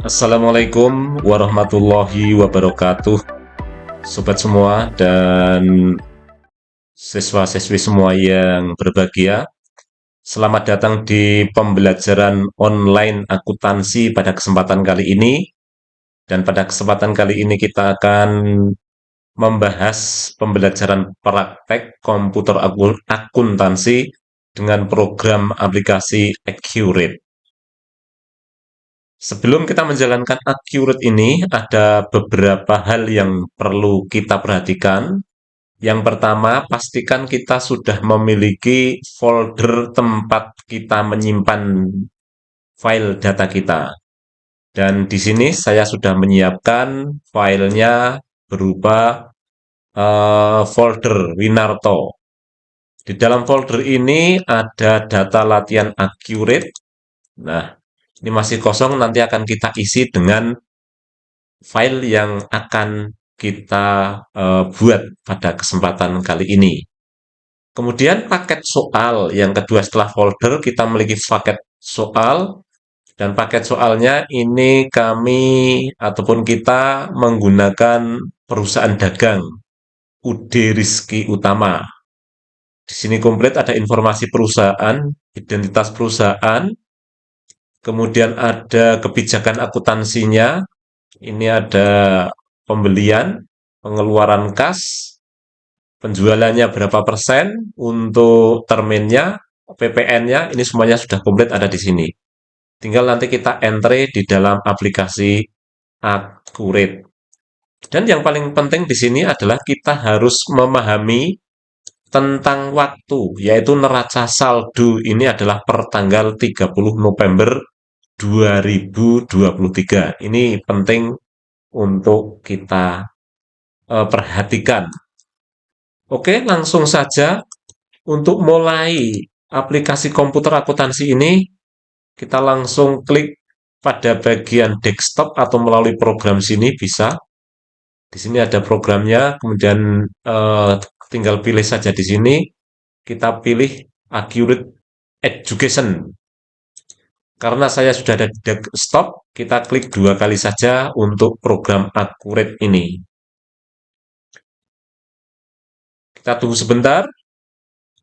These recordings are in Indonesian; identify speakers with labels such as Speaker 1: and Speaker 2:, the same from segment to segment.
Speaker 1: Assalamualaikum warahmatullahi wabarakatuh, sobat semua dan siswa-siswi semua yang berbahagia. Selamat datang di pembelajaran online akuntansi pada kesempatan kali ini. Dan pada kesempatan kali ini kita akan membahas pembelajaran praktek komputer akuntansi dengan program aplikasi Accurate. Sebelum kita menjalankan Accurate ini, ada beberapa hal yang perlu kita perhatikan. Yang pertama, pastikan kita sudah memiliki folder tempat kita menyimpan file data kita. Dan di sini saya sudah menyiapkan filenya berupa folder Winarto. Di dalam folder ini ada data latihan Accurate. Nah, ini masih kosong, nanti akan kita isi dengan file yang akan kita buat pada kesempatan kali ini. Kemudian paket soal yang kedua, setelah folder kita memiliki paket soal, dan paket soalnya ini kami ataupun kita menggunakan perusahaan dagang UD Rizky Utama. Di sini komplit ada informasi perusahaan, identitas perusahaan, kemudian ada kebijakan akuntansinya. Ini ada pembelian, pengeluaran kas, penjualannya berapa persen, untuk terminnya, PPN-nya, ini semuanya sudah komplit ada di sini. Tinggal nanti kita entry di dalam aplikasi Accurate. Dan yang paling penting di sini adalah kita harus memahami tentang waktu, yaitu neraca saldo ini adalah per tanggal 30 November 2023. Ini penting untuk kita perhatikan. Oke, langsung saja untuk mulai aplikasi komputer akuntansi ini, kita langsung klik pada bagian desktop atau melalui program sini bisa. Di sini ada programnya, kemudian tinggal pilih saja di sini. Kita pilih Accurate Education. Karena saya sudah ada di desktop, kita klik 2 kali saja untuk program Accurate ini. Kita tunggu sebentar,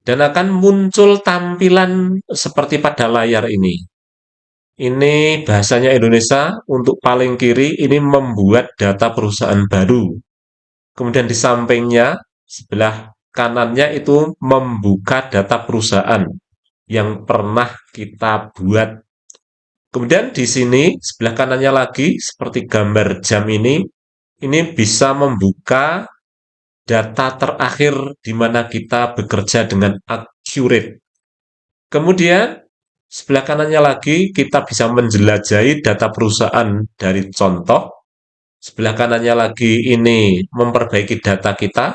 Speaker 1: dan akan muncul tampilan seperti pada layar ini. Ini bahasanya Indonesia, untuk paling kiri ini membuat data perusahaan baru. Kemudian di sampingnya, sebelah kanannya itu membuka data perusahaan yang pernah kita buat. Kemudian di sini, sebelah kanannya lagi, seperti gambar jam ini bisa membuka data terakhir di mana kita bekerja dengan Accurate. Kemudian, sebelah kanannya lagi, kita bisa menjelajahi data perusahaan dari contoh. Sebelah kanannya lagi ini memperbaiki data kita.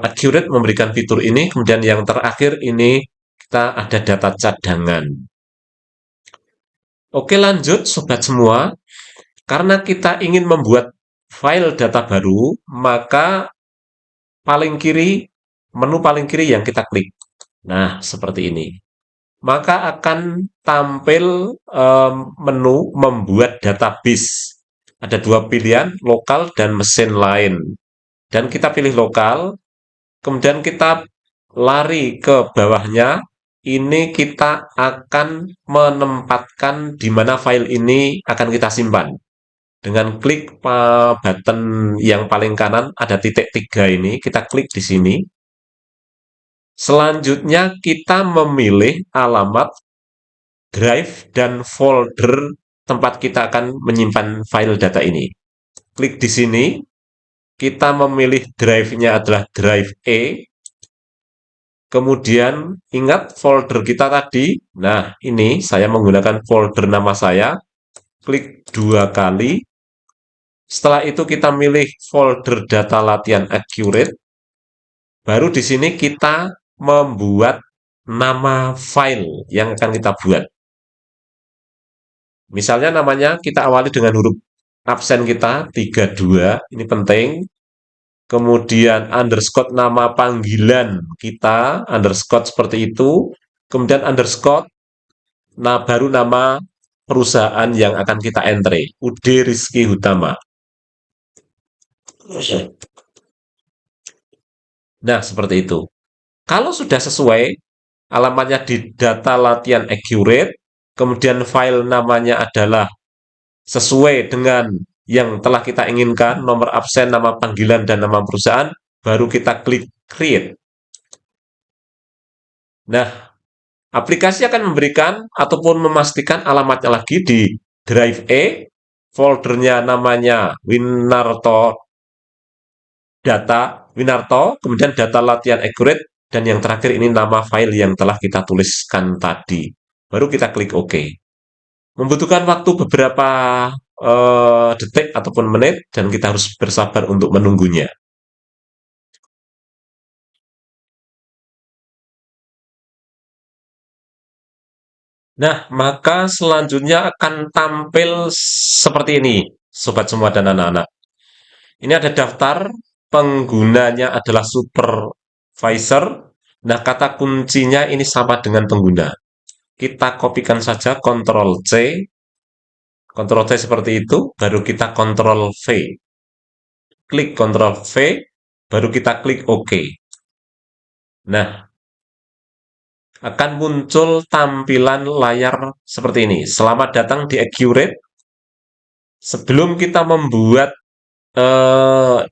Speaker 1: Accurate memberikan fitur ini. Kemudian yang terakhir ini kita ada data cadangan. Oke, lanjut sobat semua. Karena kita ingin membuat file data baru, maka menu paling kiri yang kita klik. Nah, seperti ini. Maka akan tampil menu membuat database. Ada 2 pilihan, lokal dan mesin lain. Dan kita pilih lokal, kemudian kita lari ke bawahnya. Ini kita akan menempatkan di mana file ini akan kita simpan. Dengan klik button yang paling kanan, ada titik 3 ini, kita klik di sini. Selanjutnya kita memilih alamat drive dan folder tempat kita akan menyimpan file data ini. Klik di sini, kita memilih drive-nya adalah drive E. Kemudian ingat folder kita tadi. Nah, ini saya menggunakan folder nama saya. Klik 2 kali. Setelah itu kita milih folder data latihan Accurate. Baru di sini kita membuat nama file yang akan kita buat. Misalnya namanya kita awali dengan huruf absen kita 32, ini penting. Kemudian underscore nama panggilan kita, underscore seperti itu. Kemudian underscore, nah baru nama perusahaan yang akan kita entry. Ude Rizky Hutama. Nah, seperti itu. Kalau sudah sesuai, alamatnya di data latihan accurate, kemudian file namanya adalah sesuai dengan yang telah kita inginkan, nomor absen, nama panggilan, dan nama perusahaan, baru kita klik create. Nah, aplikasi akan memberikan ataupun memastikan alamatnya lagi di drive E, foldernya namanya Winarto, kemudian data latihan accurate, dan yang terakhir ini nama file yang telah kita tuliskan tadi. Baru kita klik OK. Membutuhkan waktu beberapa detik ataupun menit, dan kita harus bersabar untuk menunggunya. Nah, maka selanjutnya akan tampil seperti ini, sobat semua dan anak-anak. Ini ada daftar, penggunanya adalah supervisor. Nah, kata kuncinya ini sama dengan pengguna. Kita kopikan saja Ctrl C seperti itu, baru kita Ctrl V. Klik Ctrl V, baru kita klik OK. Nah, akan muncul tampilan layar seperti ini. Selamat datang di Accurate. Sebelum kita membuat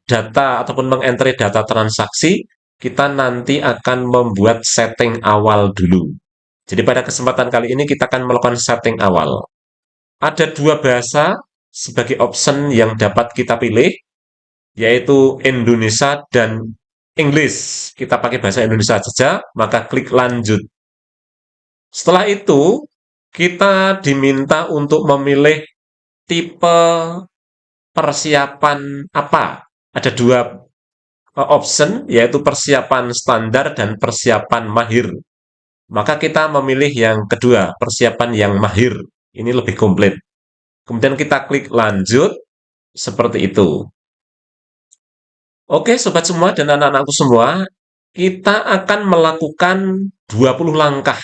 Speaker 1: data ataupun mengentry data transaksi, kita nanti akan membuat setting awal dulu. Jadi pada kesempatan kali ini kita akan melakukan setting awal. Ada dua bahasa sebagai option yang dapat kita pilih, yaitu Indonesia dan English. Kita pakai bahasa Indonesia saja, maka klik lanjut. Setelah itu, kita diminta untuk memilih tipe persiapan apa. Ada dua option, yaitu persiapan standar dan persiapan mahir. Maka kita memilih yang kedua, persiapan yang mahir. Ini lebih komplit. Kemudian kita klik lanjut, seperti itu. Oke, sobat semua dan anak-anakku semua, kita akan melakukan 20 langkah.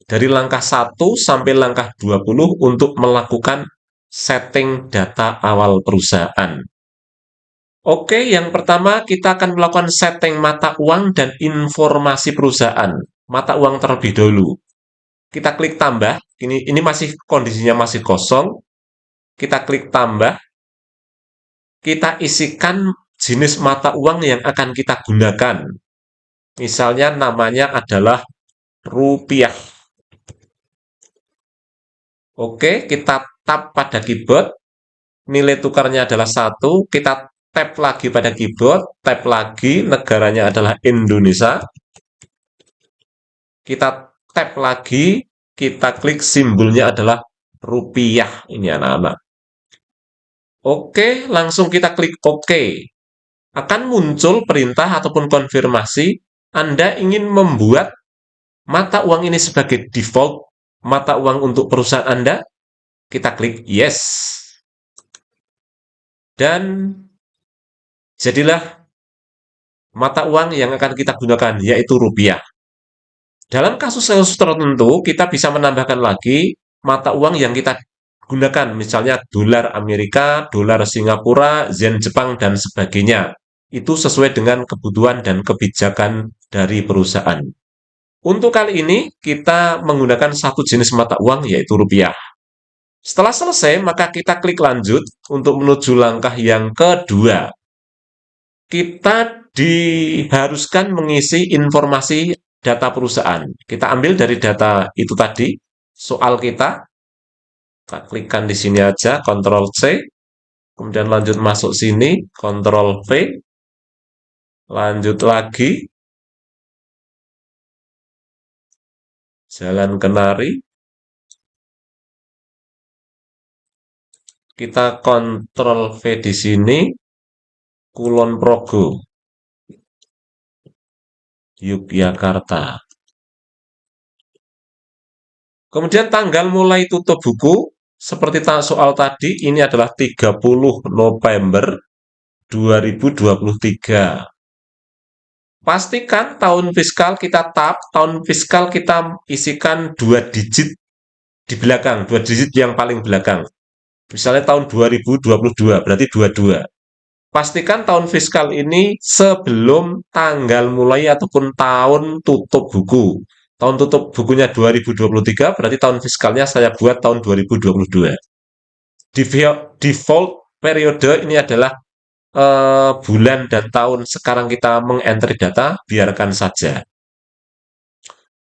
Speaker 1: Dari langkah 1 sampai langkah 20 untuk melakukan setting data awal perusahaan. Oke, yang pertama kita akan melakukan setting mata uang dan informasi perusahaan. Mata uang terlebih dahulu. Kita klik tambah, ini masih kondisinya masih kosong. Kita klik tambah, kita isikan jenis mata uang yang akan kita gunakan. Misalnya namanya adalah rupiah. Oke, kita tap pada keyboard, nilai tukarnya adalah 1, kita tap lagi pada keyboard, tap lagi, negaranya adalah Indonesia. Kita tap lagi, kita klik simbolnya adalah rupiah. Ini anak-anak. Oke, langsung kita klik OK. Akan muncul perintah ataupun konfirmasi Anda ingin membuat mata uang ini sebagai default mata uang untuk perusahaan Anda. Kita klik yes. Dan jadilah mata uang yang akan kita gunakan, yaitu rupiah. Dalam kasus-kasus tertentu, kita bisa menambahkan lagi mata uang yang kita gunakan, misalnya dolar Amerika, dolar Singapura, yen Jepang, dan sebagainya. Itu sesuai dengan kebutuhan dan kebijakan dari perusahaan. Untuk kali ini, kita menggunakan satu jenis mata uang, yaitu rupiah. Setelah selesai, maka kita klik lanjut untuk menuju langkah yang kedua. Kita diharuskan mengisi informasi data perusahaan. Kita ambil dari data itu tadi, soal kita klikkan di sini aja, Ctrl C, kemudian lanjut masuk sini, Ctrl V, lanjut lagi, Jalan Kenari, kita Ctrl V di sini, Kulon Progo, Yogyakarta. Kemudian tanggal mulai tutup buku, seperti soal tadi, ini adalah 30 November 2023. Pastikan tahun fiskal kita tap, tahun fiskal kita isikan 2 digit di belakang, dua digit yang paling belakang. Misalnya tahun 2022, berarti 22. Pastikan tahun fiskal ini sebelum tanggal mulai ataupun tahun tutup buku. Tahun tutup bukunya 2023, berarti tahun fiskalnya saya buat tahun 2022. Default periode ini adalah bulan dan tahun sekarang kita mengentry data, biarkan saja.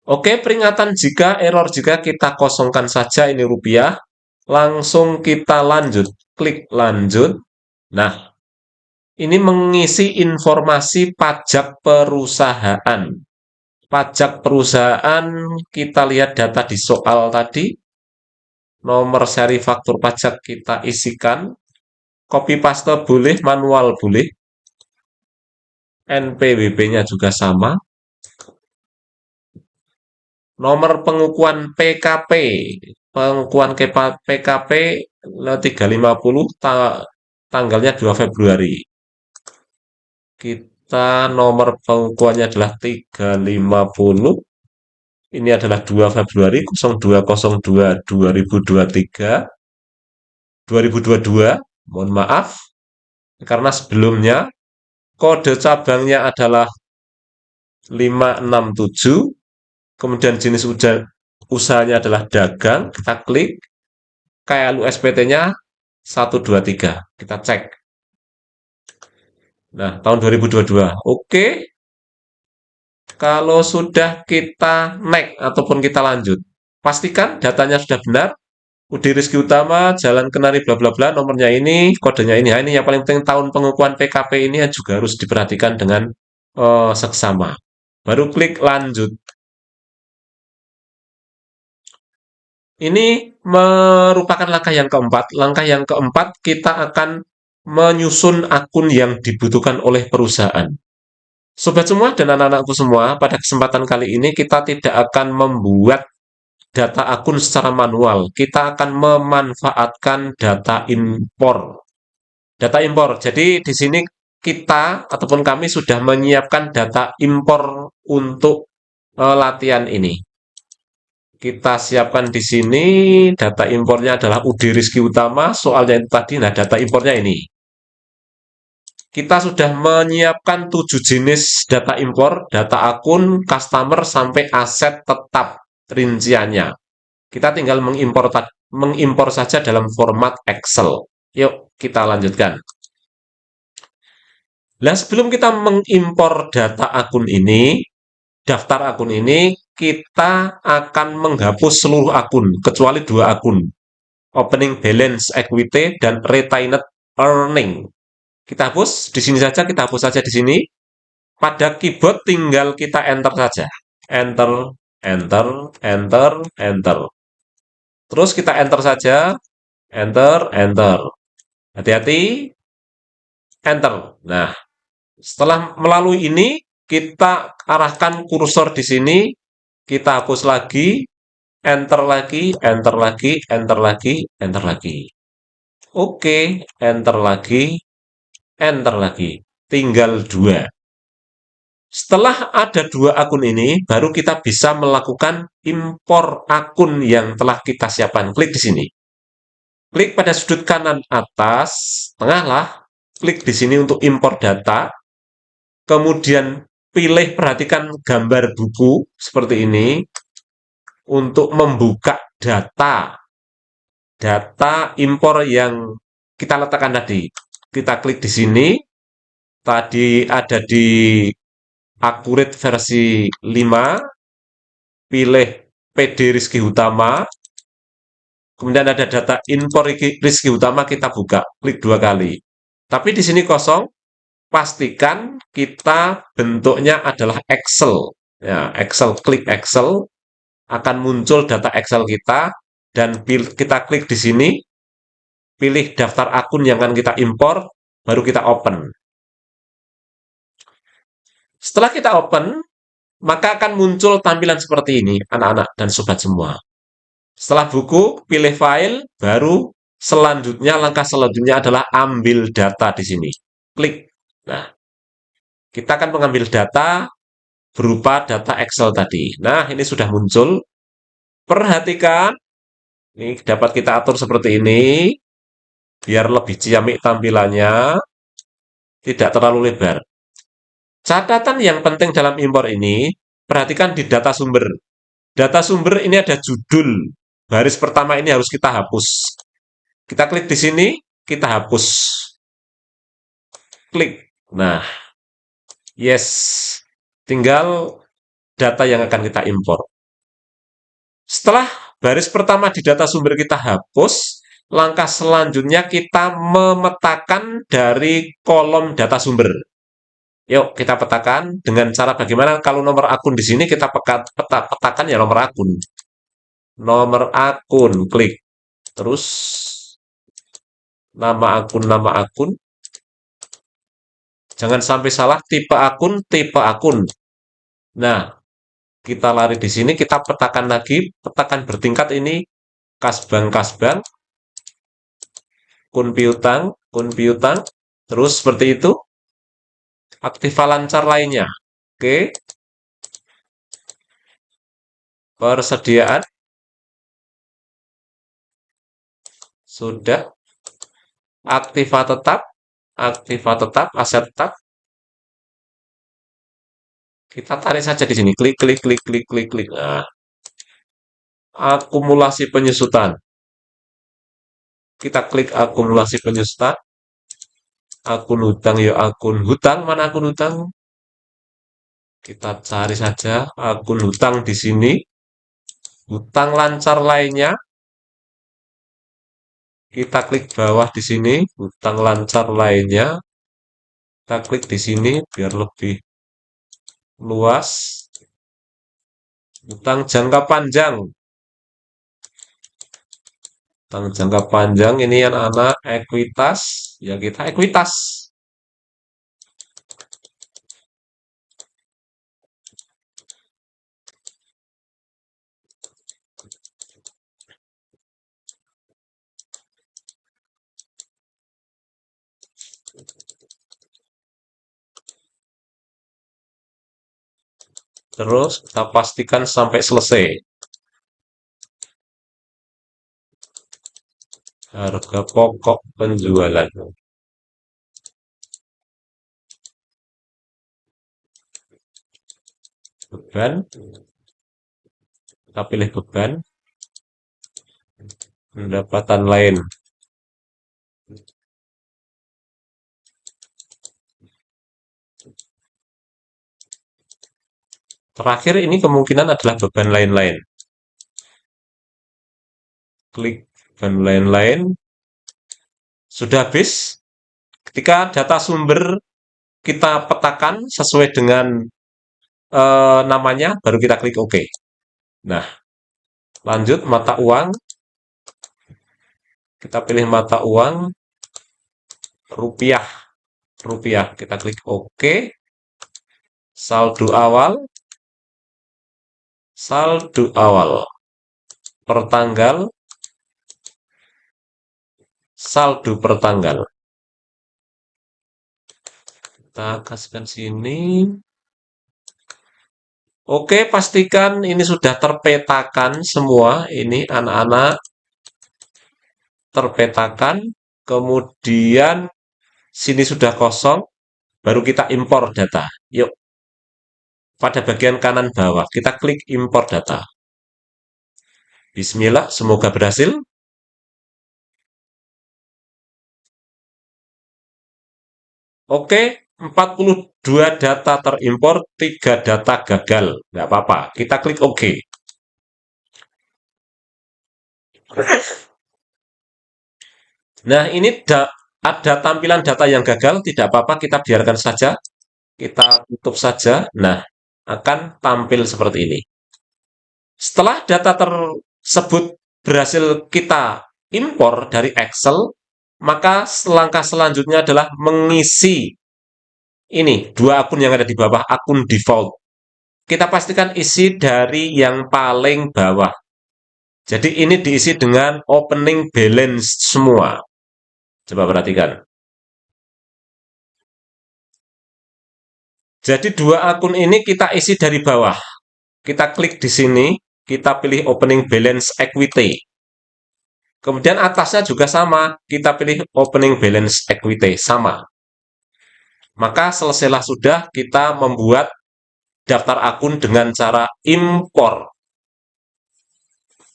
Speaker 1: Oke, peringatan jika error jika kita kosongkan saja ini rupiah, langsung kita lanjut, klik lanjut. Nah, ini mengisi informasi pajak perusahaan. Pajak perusahaan, kita lihat data di soal tadi, nomor seri faktur pajak kita isikan, copy paste boleh, manual boleh, NPWP-nya juga sama, nomor pengukuhan PKP, pengukuhan PKP 350 tanggalnya 2 Februari. Kita nomor pengukuhannya adalah 350. Ini adalah 2 Februari 0202 2023 2022. Mohon maaf karena sebelumnya kode cabangnya adalah 567, kemudian jenis usahanya adalah dagang, kita klik, KLU SPT-nya 123, kita cek. Nah, tahun 2022. Oke. Kalau sudah kita naik ataupun kita lanjut, pastikan datanya sudah benar. Udi Rizky Utama, Jalan Kenari bla bla bla, nomornya ini, kodenya ini. Nah, ini yang paling penting tahun pengukuhan PKP ini juga harus diperhatikan dengan seksama. Baru klik lanjut. Ini merupakan langkah yang keempat. Langkah yang keempat kita akan menyusun akun yang dibutuhkan oleh perusahaan. Sobat semua dan anak-anakku semua, pada kesempatan kali ini kita tidak akan membuat data akun secara manual. Kita akan memanfaatkan data impor. Data impor. Jadi di sini kita ataupun kami sudah menyiapkan data impor untuk latihan ini. Kita siapkan di sini data impornya adalah Udi Rizky Utama. Soalnya itu tadi, nah data impornya ini. Kita sudah menyiapkan 7 jenis data impor, data akun, customer, sampai aset tetap rinciannya. Kita tinggal mengimpor saja dalam format Excel. Yuk, kita lanjutkan. Nah, sebelum kita mengimpor data akun ini, daftar akun ini, kita akan menghapus seluruh akun, kecuali 2 akun. Opening balance equity dan retained earning. Kita hapus, di sini saja, kita hapus saja di sini. Pada keyboard tinggal kita enter saja. Enter, enter, enter, enter. Terus kita enter saja. Enter, enter. Hati-hati. Enter. Nah, setelah melalui ini, kita arahkan kursor di sini. Kita hapus lagi. Enter lagi, enter lagi, enter lagi, enter lagi. Oke, enter lagi, enter lagi. Tinggal 2. Setelah ada 2 akun ini, baru kita bisa melakukan impor akun yang telah kita siapkan. Klik di sini. Klik pada sudut kanan atas, tengah lah. Klik di sini untuk impor data. Kemudian pilih, perhatikan gambar buku seperti ini untuk membuka data. Data impor yang kita letakkan tadi. Kita klik di sini. Tadi ada di Accurate versi 5, pilih PD Rizky Utama, kemudian ada data impor Rizky Utama, kita buka, klik 2 kali. Tapi di sini kosong, pastikan kita bentuknya adalah Excel. Ya, Excel, klik Excel, akan muncul data Excel kita, dan kita klik di sini, pilih daftar akun yang akan kita impor, baru kita open. Setelah kita open, maka akan muncul tampilan seperti ini, anak-anak dan sobat semua. Setelah buku, pilih file, baru selanjutnya, langkah selanjutnya adalah ambil data di sini. Klik. Nah, kita akan mengambil data berupa data Excel tadi. Nah, ini sudah muncul. Perhatikan, Ini dapat kita atur seperti ini, biar lebih ciamik tampilannya, tidak terlalu lebar. Catatan yang penting dalam impor ini, perhatikan di data sumber. Data sumber ini ada judul. Baris pertama ini harus kita hapus. Kita klik di sini, kita hapus. Klik. Nah, yes. Tinggal data yang akan kita impor. Setelah baris pertama di data sumber kita hapus, langkah selanjutnya kita memetakan dari kolom data sumber. Yuk kita petakan dengan cara bagaimana. Kalau nomor akun di sini kita petakan ya nomor akun. Nomor akun, klik. Terus nama akun, nama akun. Jangan sampai salah, tipe akun, tipe akun. Nah, kita lari di sini, kita petakan lagi, petakan bertingkat ini, kasbang, kasbang, kun piutang, kun piutang, terus seperti itu, aktiva lancar lainnya. Oke, persediaan, sudah, aktiva tetap, aset tetap, kita tarik saja di sini, klik, klik, klik, klik, klik, klik. Nah, akumulasi penyusutan. Kita klik akumulasi penyusutan, akun hutang ya akun hutang, mana akun hutang? Kita cari saja akun hutang di sini. Hutang lancar lainnya. Kita klik bawah di sini, hutang lancar lainnya. Kita klik di sini biar lebih luas. Hutang jangka panjang. Hutang jangka panjang ini anak-anak ekuitas. Ya kita ekuitas. Terus kita pastikan sampai selesai. Harga pokok penjualan. Beban. Kita pilih beban. Pendapatan lain. Terakhir ini kemungkinan adalah beban lain-lain. Klik beban lain-lain. Sudah habis. Ketika data sumber kita petakan sesuai dengan namanya, baru kita klik OK. Nah, lanjut mata uang. Kita pilih mata uang rupiah. Rupiah. Kita klik OK. Saldo awal. Saldo awal. Per tanggal. Saldo per tanggal. Kita kasihkan sini. Oke, pastikan ini sudah terpetakan semua. Ini anak-anak terpetakan. Kemudian sini sudah kosong. Baru kita impor data. Yuk, pada bagian kanan bawah kita klik impor data. Bismillah, semoga berhasil. Oke, 42 data terimpor, 3 data gagal. Nggak apa-apa, kita klik OK. Nah, ini ada tampilan data yang gagal, tidak apa-apa, kita biarkan saja. Kita tutup saja. Nah, akan tampil seperti ini. Setelah data tersebut berhasil kita impor dari Excel, maka langkah selanjutnya adalah mengisi ini dua akun yang ada di bawah, akun default. Kita pastikan isi dari yang paling bawah. Jadi ini diisi dengan opening balance semua. Coba perhatikan. Jadi dua akun ini kita isi dari bawah. Kita klik di sini, kita pilih opening balance equity. Kemudian atasnya juga sama, kita pilih opening balance equity, sama. Maka selesailah sudah kita membuat daftar akun dengan cara impor.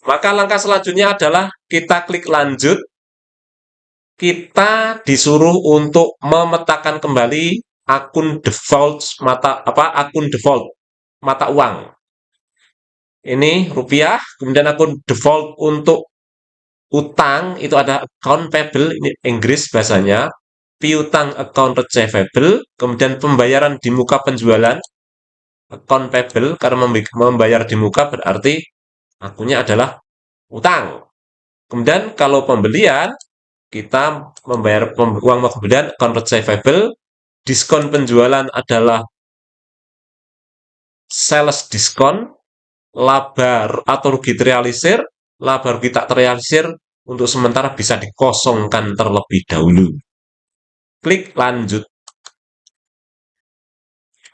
Speaker 1: Maka langkah selanjutnya adalah kita klik lanjut. Kita disuruh untuk memetakan kembali akun default akun default mata uang. Ini rupiah, kemudian akun default untuk utang itu ada account payable, ini Inggris bahasanya, piutang account receivable, kemudian pembayaran di muka penjualan account payable, karena membayar di muka berarti akunnya adalah utang. Kemudian kalau pembelian, kita membayar uang pembelian account receivable, diskon penjualan adalah sales diskon, laba atau rugi terrealisir, laba rugi tak terrealisir untuk sementara bisa dikosongkan terlebih dahulu. Klik lanjut.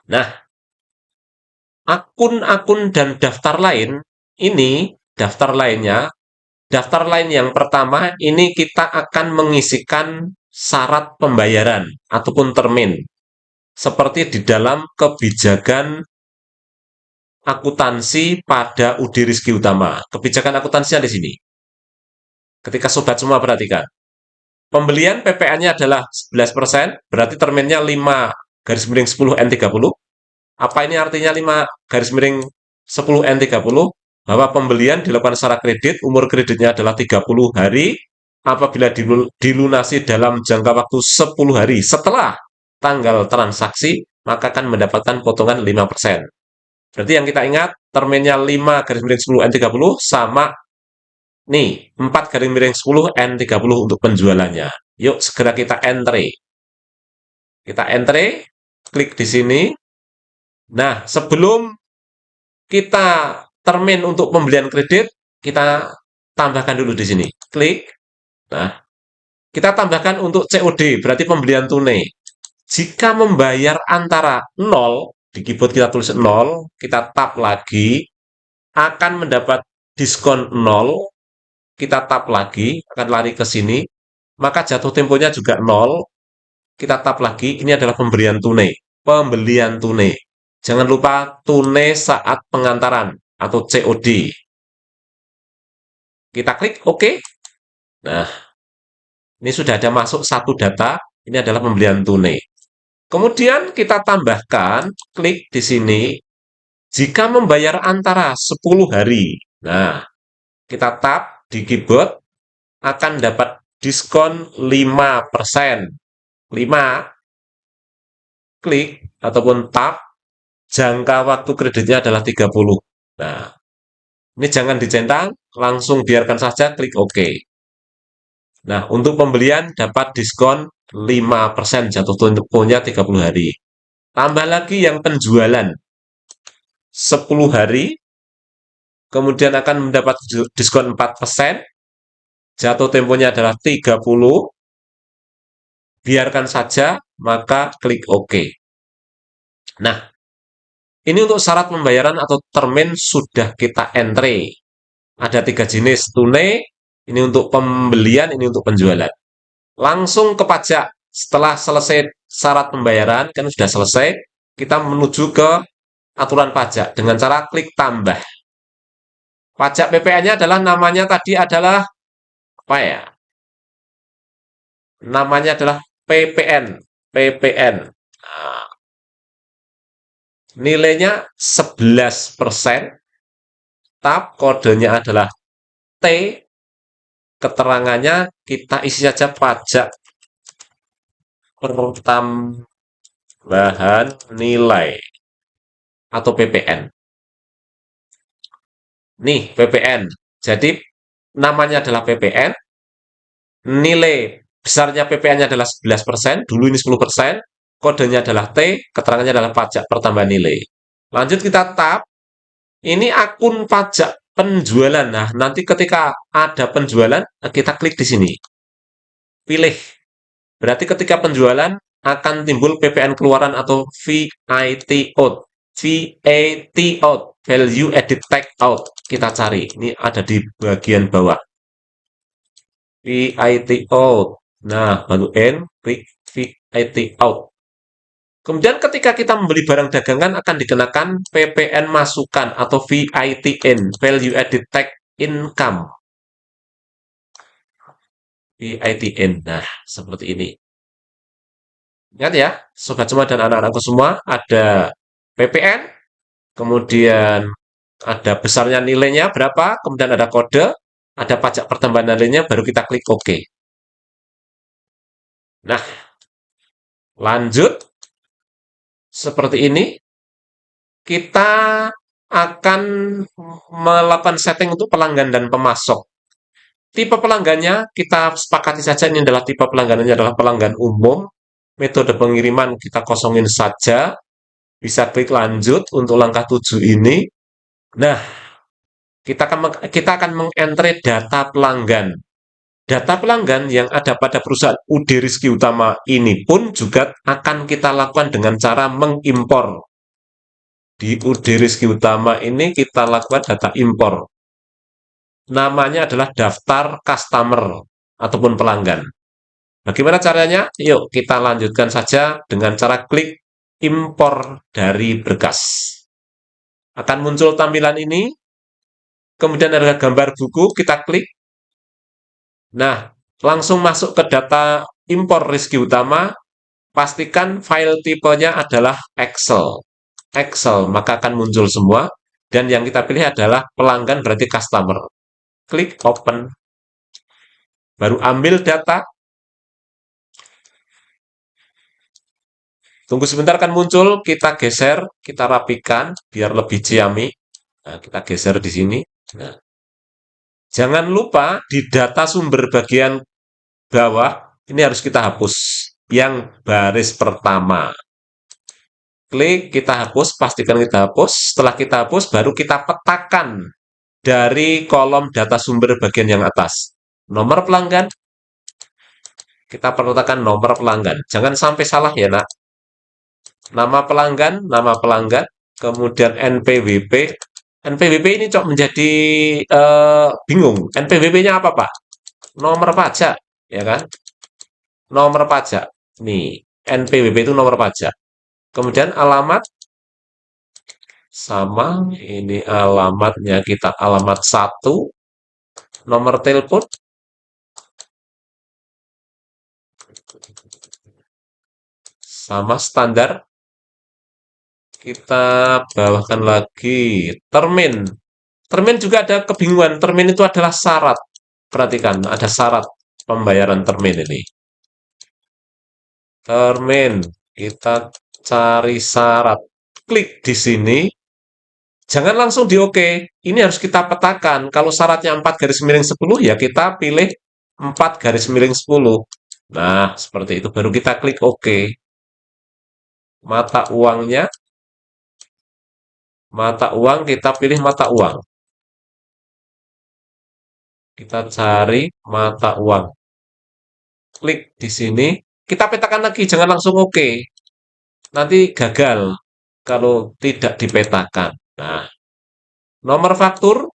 Speaker 1: Nah, akun-akun dan daftar lain, ini daftar lainnya, daftar lain yang pertama, ini kita akan mengisikan syarat pembayaran ataupun termin. Seperti di dalam kebijakan akuntansi pada UD Rizky Utama. Kebijakan akuntansi di sini. Ketika sobat semua perhatikan. Pembelian PPN-nya adalah 11%, berarti terminnya 5-10N30. Apa ini artinya 5-10N30? Bahwa pembelian dilakukan secara kredit, umur kreditnya adalah 30 hari, apabila dilunasi dalam jangka waktu 10 hari setelah tanggal transaksi, maka akan mendapatkan potongan 5%. Berarti yang kita ingat, terminnya 5-10N30 sama nih 4-10N30 untuk penjualannya. Yuk segera kita entry. Kita entry, klik di sini. Nah, sebelum kita termin untuk pembelian kredit, kita tambahkan dulu di sini. Klik. Nah, kita tambahkan untuk COD, berarti pembelian tunai. Jika membayar antara 0, di keyboard kita tulis 0, kita tap lagi, akan mendapat diskon 0, kita tap lagi, akan lari ke sini, maka jatuh temponya juga 0, kita tap lagi, ini adalah pembelian tunai. Pembelian tunai. Jangan lupa tunai saat pengantaran atau COD. Kita klik OK. Nah, ini sudah ada masuk satu data, ini adalah pembelian tunai. Kemudian kita tambahkan, klik di sini, jika membayar antara 10 hari. Nah, kita tap di keyboard, akan dapat diskon 5%. 5, klik ataupun tap, jangka waktu kreditnya adalah 30. Nah, ini jangan dicentang, langsung biarkan saja, klik OK. Nah, untuk pembelian dapat diskon 5%, jatuh temponya 30 hari. Tambah lagi yang penjualan 10 hari, kemudian akan mendapat diskon 4%, jatuh temponya adalah 30, biarkan saja, maka klik OK. Nah, ini untuk syarat pembayaran atau termin sudah kita entry. Ada 3 jenis, tunai, ini untuk pembelian, ini untuk penjualan. Langsung ke pajak. Setelah selesai syarat pembayaran, kan sudah selesai, kita menuju ke aturan pajak dengan cara klik tambah. Pajak PPN-nya adalah namanya tadi adalah apa ya? Namanya adalah PPN. PPN. Nah, nilainya 11%. Tab kodenya adalah T. Keterangannya kita isi saja pajak pertambahan nilai atau PPN. Nih, PPN. Jadi, namanya adalah PPN. Nilai besarnya PPN-nya adalah 11%. Dulu ini 10%. Kodenya adalah T. Keterangannya adalah pajak pertambahan nilai. Lanjut kita tap. Ini akun pajak penjualan. Nah, nanti ketika ada penjualan, kita klik di sini. Pilih. Berarti ketika penjualan akan timbul PPN keluaran atau VAT out. VAT out. Value added tax out. Kita cari. Ini ada di bagian bawah. VIT out. Nah, baru N, klik VIT out. Kemudian ketika kita membeli barang dagangan akan dikenakan PPN masukan atau VITN, Value Added Tax Income. VITN. Nah, seperti ini. Ingat ya, sobat semua dan anak-anakku semua, ada PPN, kemudian ada besarnya nilainya berapa, kemudian ada kode, ada pajak pertambahan nilainya, baru kita klik OK. Nah, lanjut seperti ini. Kita akan melakukan setting untuk pelanggan dan pemasok. Tipe pelanggannya kita sepakati saja, ini adalah tipe pelanggannya adalah pelanggan umum. Metode pengiriman kita kosongin saja. Bisa klik lanjut untuk langkah 7 ini. Nah, kita akan mengentry data pelanggan. Data pelanggan yang ada pada perusahaan UD Rizky Utama ini pun juga akan kita lakukan dengan cara mengimpor. Di UD Rizky Utama ini kita lakukan data impor. Namanya adalah daftar customer ataupun pelanggan. Bagaimana caranya? Yuk kita lanjutkan saja dengan cara klik impor dari berkas. Akan muncul tampilan ini, kemudian ada gambar buku, kita klik. Nah, langsung masuk ke data impor Rizky Utama, pastikan file tipenya adalah Excel. Excel, maka akan muncul semua, dan yang kita pilih adalah pelanggan berarti customer. Klik open, baru ambil data, tunggu sebentar akan muncul, kita geser, kita rapikan biar lebih ciamik. Nah, kita geser di sini. Nah, jangan lupa di data sumber bagian bawah ini harus kita hapus yang baris pertama. Klik, kita hapus, pastikan kita hapus. Setelah kita hapus, baru kita petakan dari kolom data sumber bagian yang atas. Nomor pelanggan, kita perletakkan nomor pelanggan. Jangan sampai salah ya nak. Nama pelanggan, kemudian NPWP. NPWP ini cok menjadi bingung. NPWP-nya apa Pak? Nomor pajak, ya kan? Nomor pajak. Nih, NPWP itu nomor pajak. Kemudian alamat, sama, ini alamatnya kita alamat 1, nomor telepon, sama standar, kita bawahkan lagi termin. Termin juga ada kebingungan. Termin itu adalah syarat. Perhatikan, ada syarat pembayaran termin ini. Termin, kita cari syarat. Klik di sini. Jangan langsung di OK. Ini harus kita petakan. Kalau syaratnya 4 garis miring 10, ya kita pilih 4 garis miring 10. Nah, seperti itu. Baru kita klik OK. Mata uangnya, mata uang, kita pilih mata uang. Kita cari mata uang. Klik di sini. Kita petakan lagi, jangan langsung OK. Nanti gagal kalau tidak dipetakan. Nah, nomor faktur,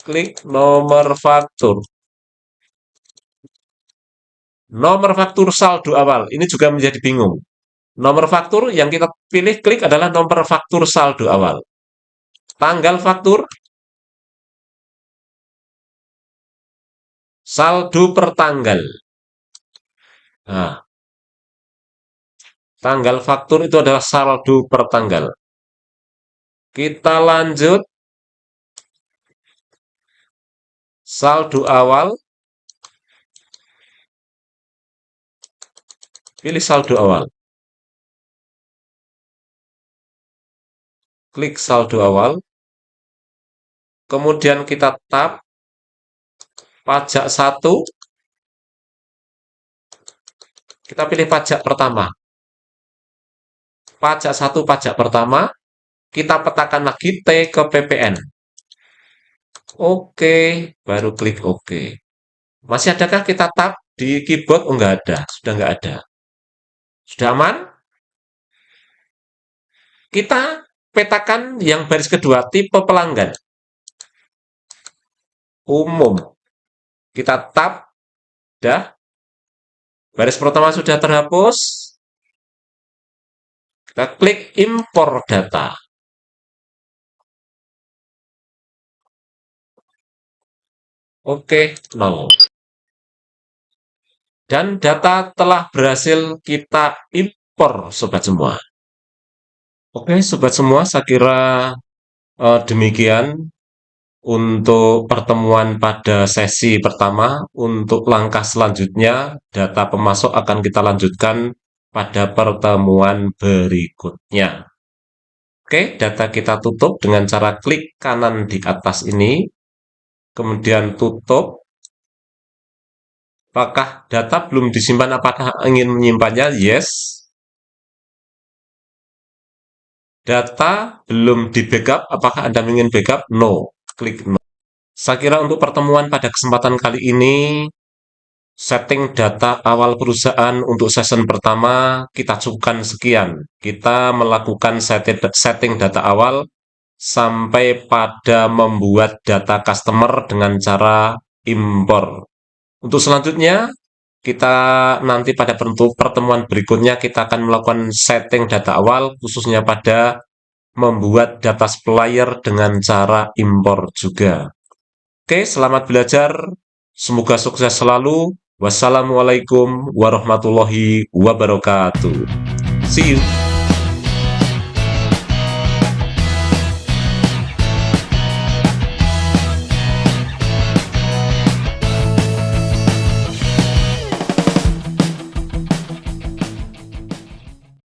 Speaker 1: klik nomor faktur. Nomor faktur saldo awal, ini juga menjadi bingung. Nomor faktur yang kita pilih klik adalah nomor faktur saldo awal. Tanggal faktur, saldo per tanggal. Nah, tanggal faktur itu adalah saldo per tanggal. Kita lanjut. Saldo awal. Pilih saldo awal. Klik saldo awal. Kemudian kita tab pajak 1. Kita pilih pajak pertama. Pajak 1 pajak pertama. Kita petakan lagi T ke PPN. Oke, baru klik OK. Masih adakah kita tab di keyboard? Oh, nggak ada. Sudah nggak ada. Sudah aman? Kita petakan yang baris kedua, tipe pelanggan. umum. Kita tap, dah. Baris pertama sudah terhapus. Kita klik impor data. Oke, nol. Dan data telah berhasil kita impor, sobat semua. Oke, sobat semua, saya kira demikian untuk pertemuan pada sesi pertama. Untuk langkah selanjutnya, data pemasok akan kita lanjutkan pada pertemuan berikutnya. Oke, data kita tutup dengan cara klik kanan di atas ini, kemudian tutup. Apakah data belum disimpan? Apakah ingin menyimpannya? Yes. Data belum di backup. Apakah Anda ingin backup? No. Klik no. Saya kira untuk pertemuan pada kesempatan kali ini, setting data awal perusahaan untuk season pertama kita cukupkan sekian. Kita melakukan setting data awal sampai pada membuat data customer dengan cara impor. Untuk selanjutnya, kita nanti pada pertemuan berikutnya kita akan melakukan setting data awal khususnya pada membuat data supplier dengan cara impor juga. Oke, selamat belajar. Semoga sukses selalu. Wassalamualaikum warahmatullahi wabarakatuh. See you.